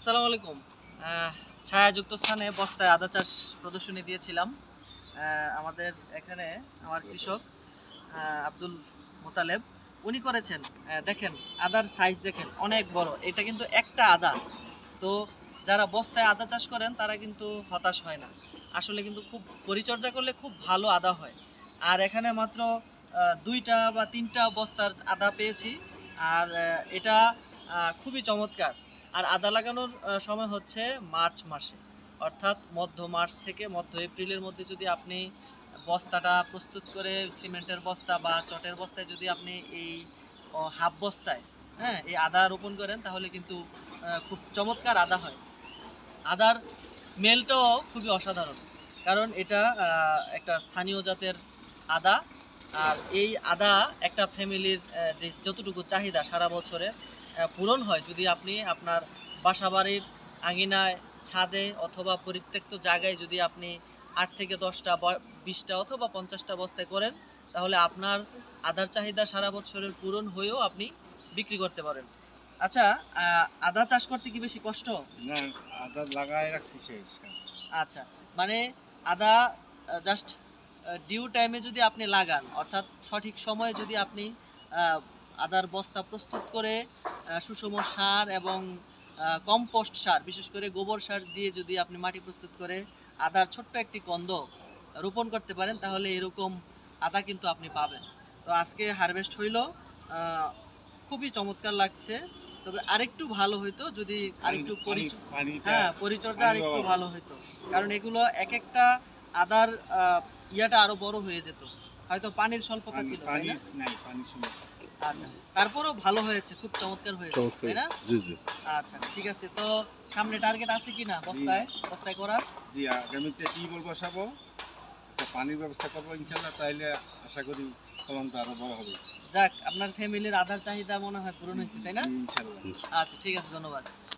আসসালামু আলাইকুম। ছায়াযুক্ত স্থানে বস্তায় আদা চাষ প্রদর্শনী দিয়েছিলাম। আমাদের এখানে আমার কৃষক আব্দুল মোতালেব উনি করেছেন। দেখেন আদার সাইজ দেখেন অনেক বড়। এটা কিন্তু একটা আদা। তো যারা বস্তায় আদা চাষ করেন তারা কিন্তু হতাশ হয় না। আসলে কিন্তু খুব পরিচর্যা করলে খুব ভালো আদা হয়। আর এখানে মাত্র ২ টা বা ৩ টা বস্তার আদা পেয়েছি। আর এটা খুবই চমৎকার। আর আদা লাগানোর সময় হচ্ছে মার্চ মাসে। অর্থাৎ মধ্য মার্চ থেকে মধ্য এপ্রিলের মধ্যে যদি আপনি বস্তাটা প্রস্তুত করে সিমেন্টের বস্তা বা চটের বস্তায় যদি আপনি এই হাফ বস্তায়, হ্যাঁ? এই আদা রোপণ করেন তাহলে কিন্তু খুব চমৎকার আদা হয়। আদার স্মেলটাও খুবই অসাধারণ। কারণ এটা একটা স্থানীয় জাতের আদা। আর এই আদা একটা ফ্যামিলির যে যতটুকু চাহিদা সারা বছরে পূরণ হয় যদি আপনি আপনার বাসাবাড়ির আঙিনায়, ছাদে অথবা পরিত্যক্ত জায়গায় যদি আপনি ৮ থেকে ১০ টা ২০ টা অথবা ৫০ টা বস্তায় করেন, তাহলে আপনার আদার চাহিদা সারা বছরের পূরণ হয়েও আপনি বিক্রি করতে পারেন। আচ্ছা, আদা চাষ করতে কি বেশি কষ্ট? না, আদা লাগায় রাখছি শেষ। আচ্ছা, মানে আদা জাস্ট ডিউ টাইমে যদি আপনি লাগান, অর্থাৎ সঠিক সময়ে যদি আপনি আ আদার বস্তা প্রস্তুত করে সুষম সার এবং কম্পোস্ট সার, বিশেষ করে গোবর সার দিয়ে যদি আপনি মাটি প্রস্তুত করে আদার ছোট্ট একটি কন্দ রোপণ করতে পারেন, তাহলে এরকম আদা কিন্তু আপনি পাবেন। তো আজকে হারভেস্ট হইলো। আ খুবই চমৎকার লাগছে। তবে আরেকটু ভালো হইতো যদি আরেকটু পানিটা হ্যাঁ, পরিচর্যা পানি আরেকটু ব্যবহার ভালো হইতো। কারণ এগুলো একেকটা আদার আ ইয়াটা আরো বড় হয়ে যেত। হয়তো পানির স্বল্পতা ছিল, তাই পানি না? নাই, পানির সমস্যা। আচ্ছা। তারপরেও ভালো হয়েছে, খুব চমৎকার হয়েছে, তাই না? জি, জি। আচ্ছা, ঠিক আছে। তো সামনে টার্গেট আছে কিনা জি, বস্তায় করার? জি, আগামীতে টিউবওয়েল বসাবো, একটা পানির ব্যবস্থা করবো ইনশাল্লাহ, তাইলে আশা করি ফলনটা আরো বড় হবে। যাক, আপনার ফ্যামিলির আদার চাহিদা মনে হয় পূরণ হয়েছে, তাই না? জি, ইনশাল্লাহ। আচ্ছা, ঠিক আছে, ধন্যবাদ।